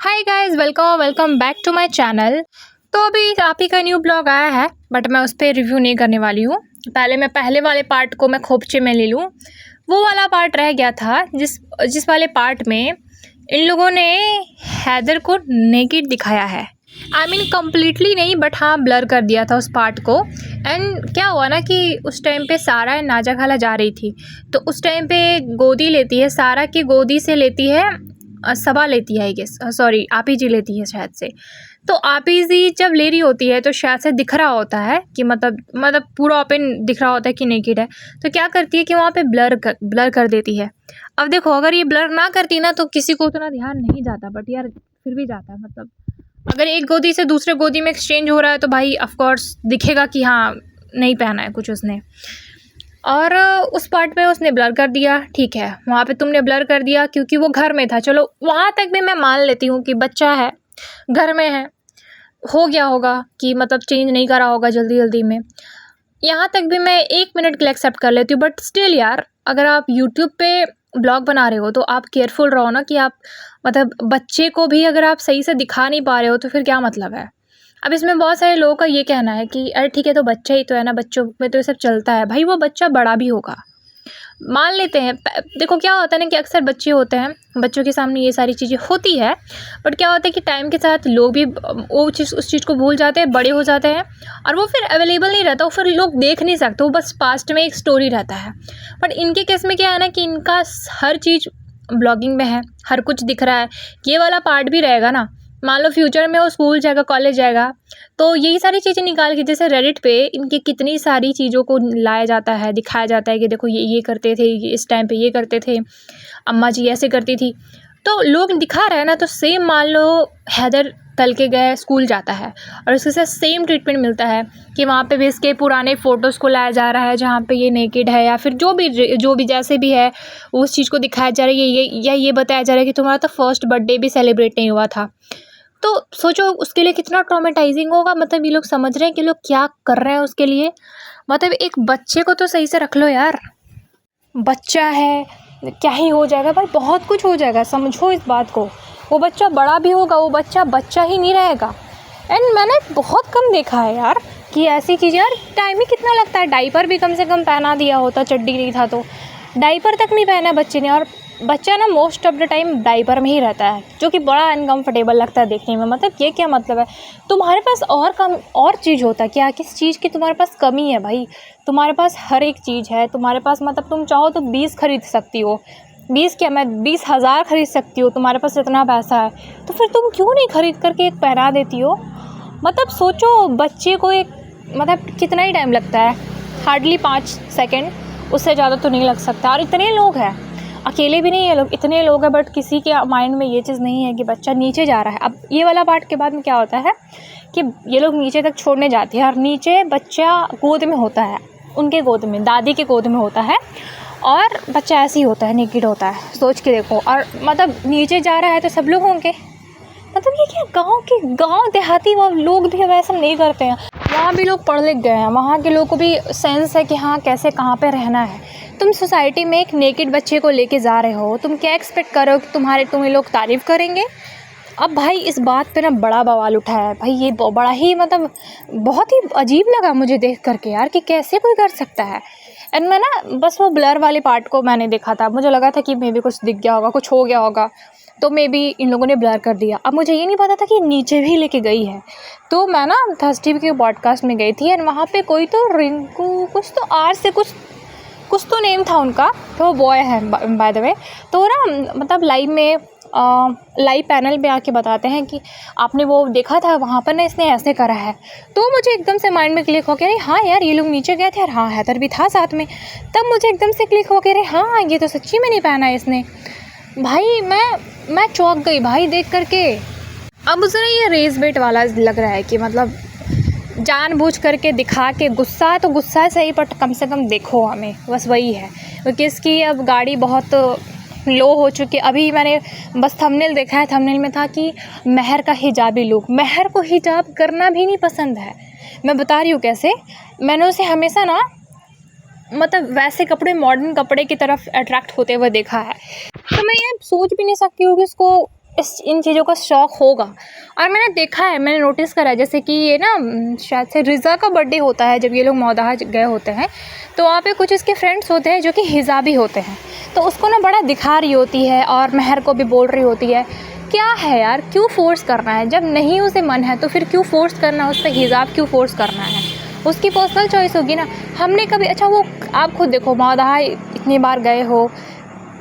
Hi guys, welcome welcome back to my channel. तो अभी आप ही का न्यू ब्लॉग आया है, बट मैं उस पर रिव्यू नहीं करने वाली हूँ। पहले मैं पहले वाले पार्ट को मैं खोपचे में ले लूँ। वो वाला पार्ट रह गया था जिस जिस वाले पार्ट में इन लोगों ने हैदर को नेकेड दिखाया है। आई मीन कम्प्लीटली नहीं, बट हाँ ब्लर कर दिया था उस पार्ट को। एंड क्या हुआ ना कि उस टाइम पे सारा एंड नाजा खाला जा रही थी, तो उस टाइम पे गोदी लेती है, सारा की गोदी से लेती है सबा लेती है, आई गेस, सॉरी आपी जी लेती है शायद से। तो आपी जी जब ले रही होती है तो शायद से दिख रहा होता है कि मतलब पूरा ओपन दिख रहा होता है कि नेकेड है। तो क्या करती है कि वहाँ पे ब्लर कर देती है। अब देखो, अगर ये ब्लर ना करती ना तो किसी को उतना ध्यान नहीं जाता, बट यार फिर भी जाता है। मतलब अगर एक गोदी से दूसरे गोदी में एक्सचेंज हो रहा है तो भाई ऑफ कोर्स दिखेगा कि हाँ नहीं पहना है कुछ उसने। और उस पार्ट में उसने ब्लर कर दिया, ठीक है, वहाँ पे तुमने ब्लर कर दिया क्योंकि वो घर में था। चलो वहाँ तक भी मैं मान लेती हूँ कि बच्चा है, घर में है, हो गया होगा कि मतलब चेंज नहीं करा होगा जल्दी जल्दी में। यहाँ तक भी मैं 1 मिनट के लिए एक्सेप्ट कर लेती हूँ, बट स्टिल यार, अगर आप यूट्यूब पे ब्लॉग बना रहे हो तो आप केयरफुल रहो ना कि आप मतलब बच्चे को भी अगर आप सही से दिखा नहीं पा रहे हो तो फिर क्या मतलब है। अब इसमें बहुत सारे लोगों का ये कहना है कि अरे ठीक है, तो बच्चा ही तो है ना, बच्चों में तो ये सब चलता है। भाई वो बच्चा बड़ा भी होगा, मान लेते हैं। देखो क्या होता है ना कि अक्सर बच्चे होते हैं, बच्चों के सामने ये सारी चीज़ें होती है, बट क्या होता है कि टाइम के साथ लोग भी उस चीज़ को भूल जाते हैं, बड़े हो जाते हैं, और वो फिर अवेलेबल नहीं रहता, वो फिर लोग देख नहीं सकते, वो बस पास्ट में एक स्टोरी रहता है। बट इनके केस में क्या है ना कि इनका हर चीज़ ब्लॉगिंग में है, हर कुछ दिख रहा है। ये वाला पार्ट भी रहेगा ना, मान लो फ्यूचर में वो स्कूल जाएगा, कॉलेज जाएगा, तो यही सारी चीज़ें निकाल के, जैसे रेडिट पे इनकी कितनी सारी चीज़ों को लाया जाता है, दिखाया जाता है कि देखो ये करते थे, इस टाइम पे ये करते थे, अम्मा जी ऐसे करती थी। तो लोग दिखा रहे हैं ना, तो सेम मान लो हैदर कल के गए स्कूल जाता है और उसके साथ सेम ट्रीटमेंट मिलता है कि वहाँ पे भी इसके पुराने फ़ोटोज़ को लाया जा रहा है जहाँ पे ये नेकेड है, या फिर जो भी जैसे भी है उस चीज़ को दिखाया जा रहा है। ये बताया जा रहा है कि तुम्हारा तो फर्स्ट बर्थडे भी सेलिब्रेट नहीं हुआ था। तो सोचो उसके लिए कितना ट्रॉमेटाइजिंग होगा। मतलब ये लोग समझ रहे हैं कि लोग क्या कर रहे हैं उसके लिए। मतलब एक बच्चे को तो सही से रख लो यार, बच्चा है, क्या ही हो जाएगा भाई, बहुत कुछ हो जाएगा, समझो इस बात को। वो बच्चा बड़ा भी होगा, वो बच्चा बच्चा ही नहीं रहेगा। एंड मैंने बहुत कम देखा है यार कि ऐसी चीज़ें, यार टाइम ही कितना लगता है, डाइपर भी कम से कम पहना दिया होता, चड्डी नहीं था तो डाइपर तक नहीं पहना बच्चे ने। और बच्चा ना most of the time diaper में ही रहता है, जो कि बड़ा अनकम्फर्टेबल लगता है देखने में। मतलब ये क्या मतलब है, तुम्हारे पास और चीज़ होता है क्या, किस चीज़ की तुम्हारे पास कमी है भाई। तुम्हारे पास हर एक चीज़ है तुम्हारे पास, मतलब तुम चाहो तो 20 खरीद सकती हो, 20 क्या, मैं 20,000 खरीद सकती हूँ, तुम्हारे पास इतना पैसा है, तो फिर तुम क्यों नहीं खरीद करके एक पहना देती हो। मतलब सोचो बच्चे को एक, मतलब कितना ही टाइम लगता है, हार्डली 5 सेकेंड, उससे ज़्यादा तो नहीं लग सकता। और इतने लोग हैं, अकेले भी नहीं है लोग, इतने लोग हैं, बट किसी के माइंड में ये चीज़ नहीं है कि बच्चा नीचे जा रहा है। अब ये वाला पार्ट के बाद में क्या होता है कि ये लोग नीचे तक छोड़ने जाते हैं, और नीचे बच्चा गोद में होता है, उनके गोद में, दादी के गोद में होता है, और बच्चा ऐसे ही होता है, नेकेड होता है, सोच के देखो। और मतलब नीचे जा रहा है तो सब लोग होंगे, मतलब ये क्या, गाँव देहाती वो लोग भी वैसा नहीं करते हैं, वहाँ भी लोग पढ़ लिख गए हैं, वहाँ के लोगों को भी सेंस है कि हाँ कैसे कहाँ पे रहना है। तुम सोसाइटी में एक नेकेड बच्चे को लेके जा रहे हो, तुम क्या एक्सपेक्ट कर रहे हो कि तुम्हें लोग तारीफ़ करेंगे। अब भाई इस बात पे ना बड़ा बवाल उठा है भाई, ये बड़ा ही मतलब बहुत ही अजीब लगा मुझे देख करके यार कि कैसे कोई कर सकता है। एंड मैं ना बस वो ब्लर वाले पार्ट को मैंने देखा था, मुझे लगा था कि मे बी कुछ दिख गया होगा, कुछ हो गया होगा, तो मे बी इन लोगों ने ब्लर कर दिया। अब मुझे ये नहीं पता था कि नीचे भी लेके गई है। तो मैं ना थर्स्टी के पॉडकास्ट में गई थी, एंड वहाँ पे कोई तो रिंकू, कुछ तो आर से कुछ तो नेम था उनका, तो वो बॉय है बाय द वे। तो ना मतलब लाइव पैनल पे आके बताते हैं कि आपने वो देखा था वहाँ पर ना, इसने ऐसे करा है। तो मुझे एकदम से माइंड में क्लिक हो गया, अरे हाँ यार ये लोग नीचे गए थे, और हाँ हैदर भी था साथ में। तब मुझे एकदम से क्लिक हो गया, अरे हाँ ये तो सच्ची में नहीं पहना है इसने। भाई मैं चौंक गई भाई देख करके। अब मुझे ना ये रेस बेट वाला लग रहा है कि मतलब जानबूझ करके दिखा के, गुस्सा तो गुस्सा सही, पर कम से कम देखो हमें, बस वही है। क्योंकि इसकी अब गाड़ी बहुत लो हो चुकी है। अभी मैंने बस थंबनेल देखा है, थंबनेल में था कि महर का हिजाबी लुक। महर को हिजाब करना भी नहीं पसंद है, मैं बता रही हूँ कैसे। मैंने उसे हमेशा ना मतलब वैसे कपड़े, मॉडर्न कपड़े की तरफ अट्रैक्ट होते हुए देखा है, तो मैं ये सोच भी नहीं सकती हूँ कि उसको इन चीज़ों का शौक़ होगा। और मैंने देखा है, मैंने नोटिस करा है, जैसे कि ये ना शायद से रिज़ा का बर्थडे होता है जब ये लोग मौदाहा गए होते हैं, तो वहाँ पे कुछ इसके फ्रेंड्स होते हैं जो कि हिजाबी होते हैं, तो उसको ना बड़ा दिखा रही होती है और महर को भी बोल रही होती है। क्या है यार, क्यों फ़ोर्स करना है? जब नहीं उसे मन है तो फिर क्यों फ़ोर्स करना है, उस पर हिजाब क्यों फ़ोर्स करना है? उसकी पर्सनल चॉइस होगी ना। हमने कभी, अच्छा वो आप खुद देखो, मौदाहा इतनी बार गए हो,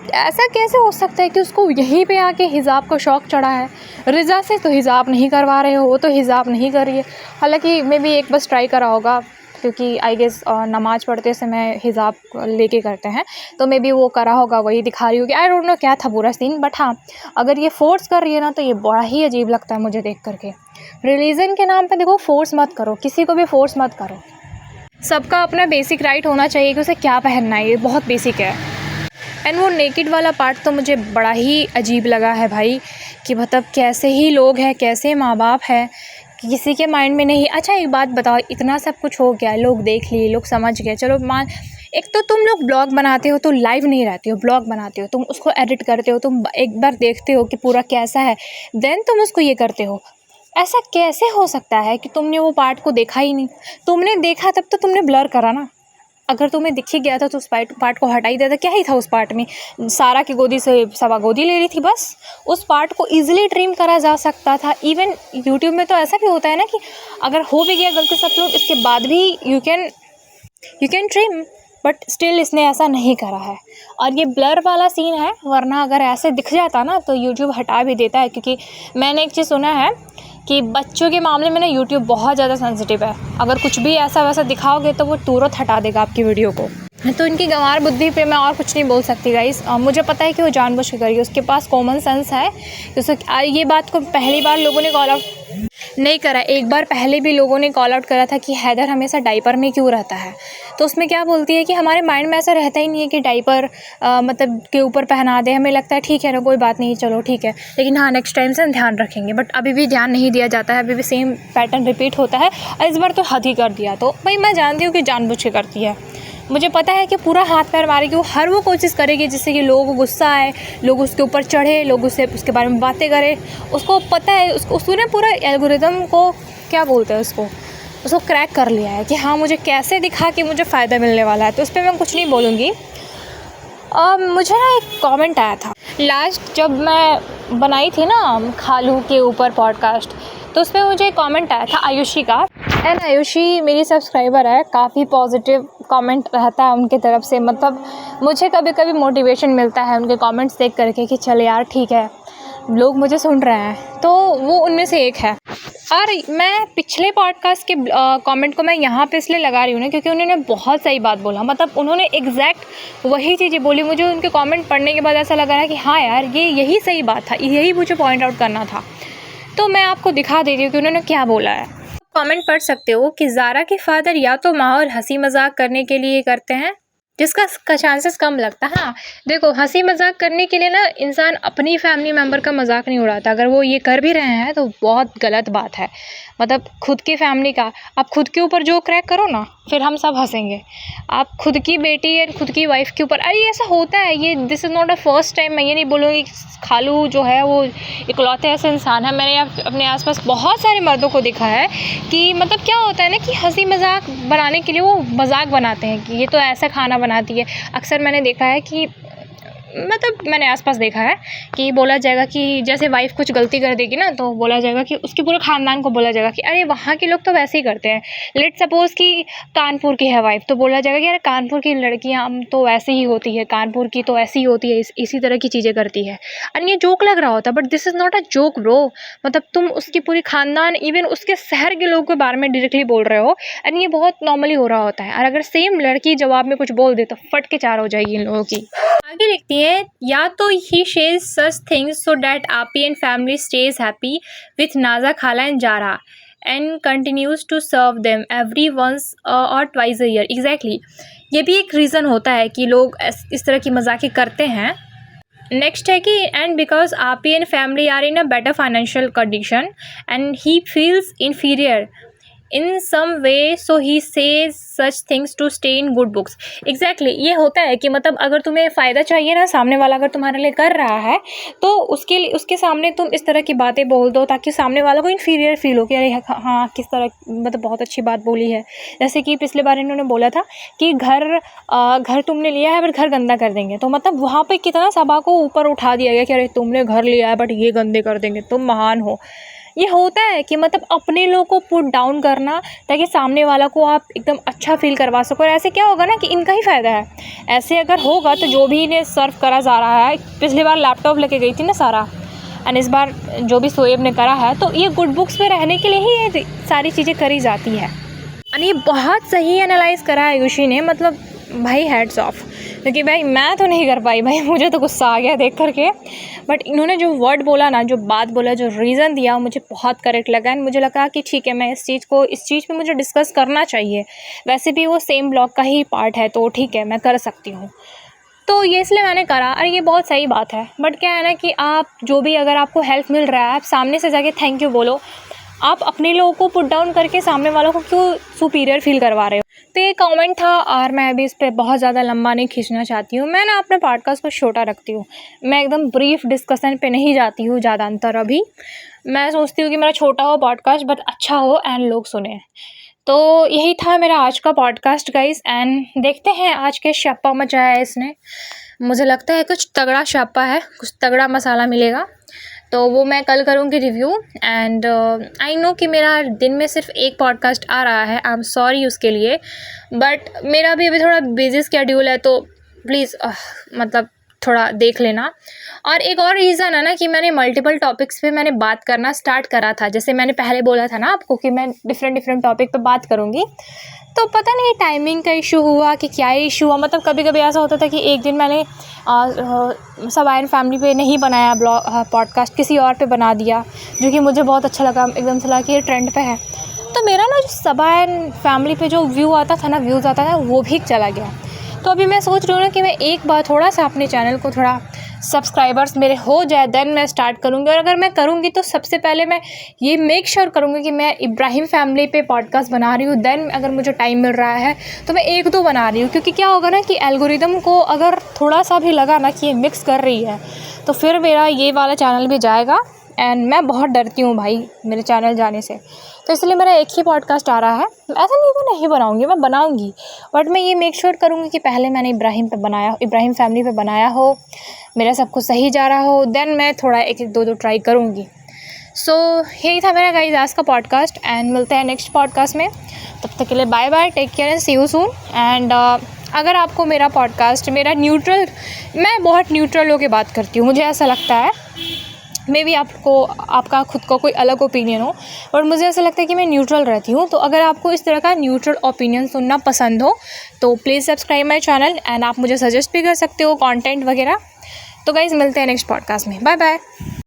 ऐसा कैसे हो सकता है कि उसको यहीं पे आके हिजाब का शौक़ चढ़ा है? रिज़ा से तो हिजाब नहीं करवा रहे हो, वो तो हिजाब नहीं कर रही है। हालांकि मे बी एक बस ट्राई करा होगा, क्योंकि आई गेस नमाज़ पढ़ते समय हिजाब लेके करते हैं, तो मे बी वो करा होगा, वही दिखा रही होगी। आई डोंट नो क्या था पूरा सीन, बट हाँ, अगर ये फ़ोर्स कर रही है ना तो ये बड़ा ही अजीब लगता है मुझे देख करके। रिलीजन के नाम पे देखो फ़ोर्स मत करो, किसी को भी फ़ोर्स मत करो। सबका अपना बेसिक राइट होना चाहिए कि उसे क्या पहनना है, ये बहुत बेसिक है। एंड वो नेकेड वाला पार्ट तो मुझे बड़ा ही अजीब लगा है भाई, कि मतलब कैसे ही लोग हैं, कैसे माँ बाप हैं, कि किसी के माइंड में नहीं। अच्छा एक बात बताओ, इतना सब कुछ हो गया, लोग देख लिए, लोग समझ गए, चलो मान, एक तो तुम लोग ब्लॉग बनाते हो तो लाइव नहीं रहते हो, ब्लॉग बनाते हो, तुम उसको एडिट करते हो, तुम एक बार देखते हो कि पूरा कैसा है, देन तुम उसको ये करते हो। ऐसा कैसे हो सकता है कि तुमने वो पार्ट को देखा ही नहीं? तुमने देखा तब तो तुमने ब्लर करा ना। अगर तुम्हें दिख ही गया था तो उस पार्ट को हटा ही देता। क्या ही था उस पार्ट में? सारा की गोदी से सवा गोदी ले रही थी बस। उस पार्ट को ईजिली ट्रिम करा जा सकता था। इवन यूट्यूब में तो ऐसा भी होता है ना कि अगर हो भी गया गलती से अपलोड, इसके बाद भी you can trim, but still इसने ऐसा नहीं करा है। और ये ब्लर वाला सीन है, वरना अगर ऐसे दिख जाता ना तो यूट्यूब हटा भी देता है, क्योंकि मैंने एक चीज़ सुना है कि बच्चों के मामले में ना यूट्यूब बहुत ज़्यादा सेंसिटिव है। अगर कुछ भी ऐसा वैसा दिखाओगे तो वो तुरंत हटा देगा आपकी वीडियो को। तो इनकी गंवार बुद्धि पे मैं और कुछ नहीं बोल सकती गाइस। मुझे पता है कि वो जानबूझ के करी, उसके पास कॉमन सेंस है। तो ये बात को पहली बार लोगों ने कॉल आउट नहीं करा, एक बार पहले भी लोगों ने कॉल आउट करा था कि हैदर हमेशा डाइपर में क्यों रहता है। तो उसमें क्या बोलती है कि हमारे माइंड में ऐसा रहता ही नहीं है कि डाइपर मतलब के ऊपर पहना दे। हमें लगता है ठीक है ना, कोई बात नहीं, चलो ठीक है, लेकिन हाँ नेक्स्ट टाइम से हम ध्यान रखेंगे। बट अभी भी ध्यान नहीं दिया जाता है, अभी भी सेम पैटर्न रिपीट होता है। और इस बार तो हद ही कर दिया। तो भाई मैं जानती हूँ कि जानबूझ के करती है, मुझे पता है कि पूरा हाथ पैर मारेगी वो, हर वो कोशिश करेगी जिससे कि लोगों को गुस्सा आए, लोग उसके ऊपर चढ़े, लोग उसके बारे में बातें करें। उसको पता है, उसने पूरा एल्गोरिदम को क्या बोलते हैं उसको क्रैक कर लिया है कि हाँ मुझे कैसे दिखा कि मुझे फ़ायदा मिलने वाला है। तो उस पर मैं कुछ नहीं बोलूँगी। मुझे ना एक कमेंट आया था लास्ट जब मैं बनाई थी ना खालू के ऊपर पॉडकास्ट, तो उस पर मुझे कमेंट आया था आयुषी का। एंड आयुषी मेरी सब्सक्राइबर है, काफ़ी पॉजिटिव कमेंट रहता है उनके तरफ से। मतलब मुझे कभी कभी मोटिवेशन मिलता है उनके कमेंट्स देख करके कि चल यार ठीक है, लोग मुझे सुन रहे हैं। तो वो उनमें से एक है। और मैं पिछले पॉडकास्ट के कमेंट को मैं यहाँ पे इसलिए लगा रही हूँ ना, क्योंकि उन्होंने बहुत सही बात बोला। मतलब उन्होंने एग्जैक्ट वही चीज़ें बोली। मुझे उनके कमेंट पढ़ने के बाद ऐसा लगा ना कि हाँ यार ये यही सही बात था, यही मुझे पॉइंट आउट करना था। तो मैं आपको दिखा देती हूँ कि उन्होंने क्या बोला है। कमेंट पढ़ सकते हो कि ज़ारा के फादर या तो माँ और हंसी मजाक करने के लिए करते हैं, जिसका चांसेस कम लगता है। हाँ देखो, हंसी मजाक करने के लिए ना इंसान अपनी फैमिली मेम्बर का मजाक नहीं उड़ाता। अगर वो ये कर भी रहे हैं तो बहुत गलत बात है। मतलब खुद की फैमिली का, आप खुद के ऊपर जो क्रैक करो ना, फिर हम सब हंसेंगे। आप खुद की बेटी या खुद की वाइफ के ऊपर, अरे ऐसा होता है, ये this is not a first time. मैं ये नहीं बोलूँगी खालू जो है वो इकलौते ऐसे इंसान है। मैंने अपने आसपास बहुत सारे मर्दों को देखा है कि मतलब क्या होता है ना कि हंसी मजाक बनाने के लिए वो मजाक बनाते हैं कि ये तो ऐसा खाना बनाती है। अक्सर मैंने देखा है कि मतलब मैंने आसपास देखा है कि बोला जाएगा कि जैसे वाइफ कुछ गलती कर देगी ना, तो बोला जाएगा कि उसके पूरे ख़ानदान को बोला जाएगा कि अरे वहाँ के लोग तो वैसे ही करते हैं। लेट सपोज़ कि कानपुर की है वाइफ, तो बोला जाएगा कि अरे कानपुर की लड़कियाँ तो ऐसी ही होती है, कानपुर की तो ऐसी ही होती है, इसी तरह की चीज़ें करती है। और ये जोक लग रहा होता है, but this is not a joke bro. मतलब तुम उसकी पूरी ख़ानदान, इवन उसके शहर के लोगों के बारे में डायरेक्टली बोल रहे हो, एंड ये बहुत नॉर्मली हो रहा होता है। और अगर सेम लड़की जवाब में कुछ बोल दे तो फट के चार हो जाएगी इन लोगों की। आगे लिखती है, या तो ही shares such things so that आपी and family stay happy with Naja खाला एंड Zara and continues to serve them every once or twice a year. Exactly, ये भी एक रीज़न होता है कि लोग इस तरह की मजाकें करते हैं। नेक्स्ट है कि and because Aapi and family are in a better financial condition and he feels inferior in some way, so he says such things to stay in good books. Exactly, ये होता है कि मतलब अगर तुम्हें फ़ायदा चाहिए ना, सामने वाला अगर तुम्हारे लिए कर रहा है तो उसके सामने तुम इस तरह की बातें बोल दो ताकि सामने वाला को इन्फीरियर फील हो कि अरे हाँ किस तरह मतलब बहुत अच्छी बात बोली है। जैसे कि पिछले बार इन्होंने बोला था कि घर तुमने लिया है पर घर गंदा कर देंगे, तो मतलब वहाँ पे कितना सभा को ऊपर उठा दिया गया कि अरे तुमने घर लिया है बट ये गंदे कर देंगे, तुम महान हो। ये होता है कि मतलब अपने लोग को पुट डाउन करना ताकि सामने वाला को आप एकदम अच्छा फील करवा सको। और ऐसे क्या होगा ना कि इनका ही फ़ायदा है। ऐसे अगर होगा तो जो भी इन्हें सर्व करा जा रहा है, पिछली बार लैपटॉप लेके गई थी ना सारा, एंड इस बार जो भी शोएब ने करा है, तो ये गुड बुक्स में रहने के लिए ही ये सारी चीज़ें करी जाती है। और ये बहुत सही एनालाइज़ करा है आयुषी ने, मतलब भाई हैड्स ऑफ, क्योंकि भाई मैं तो नहीं कर पाई भाई, मुझे तो गुस्सा आ गया देख करके। बट इन्होंने जो वर्ड बोला ना, जो बात बोला, जो रीज़न दिया, मुझे बहुत करेक्ट लगा। एंड मुझे लगा कि ठीक है, मैं इस चीज़ पे मुझे डिस्कस करना चाहिए। वैसे भी वो सेम ब्लॉग का ही पार्ट है तो ठीक है, मैं कर सकती हूँ। तो ये इसलिए मैंने करा, और ये बहुत सही बात है। बट क्या है ना कि आप जो भी अगर आपको हेल्प मिल रहा है, आप सामने से जाके थैंक यू बोलो। आप अपने लोगों को पुट डाउन करके सामने वालों को क्यों सुपीरियर फील करवा रहे हो। तो ये कमेंट था, और मैं अभी इस पर बहुत ज़्यादा लंबा नहीं खींचना चाहती हूँ। मैं ना अपने पॉडकास्ट को छोटा रखती हूँ, मैं एकदम ब्रीफ डिस्कशन पे नहीं जाती हूँ ज़्यादातर। अभी मैं सोचती हूँ कि मेरा छोटा हो पॉडकास्ट बट अच्छा हो एंड लोग सुने। तो यही था मेरा आज का पॉडकास्ट गाइस, एंड देखते हैं आज के शप्पा मचाया है इसने। मुझे लगता है कुछ तगड़ा शप्पा है, कुछ तगड़ा मसाला मिलेगा, तो वो मैं कल करूँगी रिव्यू। एंड आई नो कि मेरा दिन में सिर्फ एक पॉडकास्ट आ रहा है, आई एम सॉरी उसके लिए, बट मेरा भी अभी थोड़ा बिजी स्केड्यूल है, तो प्लीज़ मतलब थोड़ा देख लेना। और एक और रीज़न है ना कि मैंने मल्टीपल टॉपिक्स पे मैंने बात करना स्टार्ट करा था। जैसे मैंने पहले बोला था ना आपको कि मैं डिफरेंट टॉपिक पे बात करूँगी, तो पता नहीं टाइमिंग का इशू हुआ कि क्या इशू हुआ। मतलब कभी कभी ऐसा होता था कि एक दिन मैंने सब आयरन फैमिली पे नहीं बनाया पॉडकास्ट, किसी और पे बना दिया, जो कि मुझे बहुत अच्छा लगा। एकदम से लगा कि ये ट्रेंड पे है, तो मेरा ना जो सब आयरन फैमिली पे जो व्यूज़ आता था वो भी चला गया। तो अभी मैं सोच रही हूँ ना कि मैं एक बार थोड़ा सा अपने चैनल को थोड़ा सब्सक्राइबर्स मेरे हो जाए, देन मैं स्टार्ट करूँगी। और अगर मैं करूँगी तो सबसे पहले मैं ये मेक श्योर करूँगी कि मैं इब्राहिम फैमिली पे पॉडकास्ट बना रही हूँ। देन अगर मुझे टाइम मिल रहा है तो मैं 1-2 बना रही हूँ, क्योंकि क्या होगा ना कि एल्गोरिदम को अगर थोड़ा सा भी लगा ना कि ये मिक्स कर रही है, तो फिर मेरा ये वाला चैनल भी जाएगा। एंड मैं बहुत डरती हूँ भाई मेरे चैनल जाने से, तो इसलिए मेरा एक ही पॉडकास्ट आ रहा है। ऐसा नहीं मैं नहीं बनाऊँगी, मैं बनाऊँगी, बट मैं ये मेक श्योर करूँगी कि पहले मैंने इब्राहिम फैमिली पे बनाया हो, मेरा सब कुछ सही जा रहा हो, देन मैं थोड़ा 1-2 ट्राई करूँगी। सो यही था मेरा गाइस आज का पॉडकास्ट, एंड मिलते हैं नेक्स्ट पॉडकास्ट में। तब तक के लिए bye bye, take care and see you soon. एंड अगर आपको मेरा पॉडकास्ट मैं बहुत न्यूट्रल होकर बात करती हूँ, मुझे ऐसा लगता है। मे बी आपका खुद का कोई अलग ओपिनियन हो, और मुझे ऐसा लगता है कि मैं न्यूट्रल रहती हूँ। तो अगर आपको इस तरह का न्यूट्रल ओपिनियन सुनना पसंद हो तो please subscribe my channel, and आप मुझे सजेस्ट भी कर सकते हो कंटेंट वगैरह। तो गाइज़ मिलते हैं नेक्स्ट पॉडकास्ट में, बाय बाय।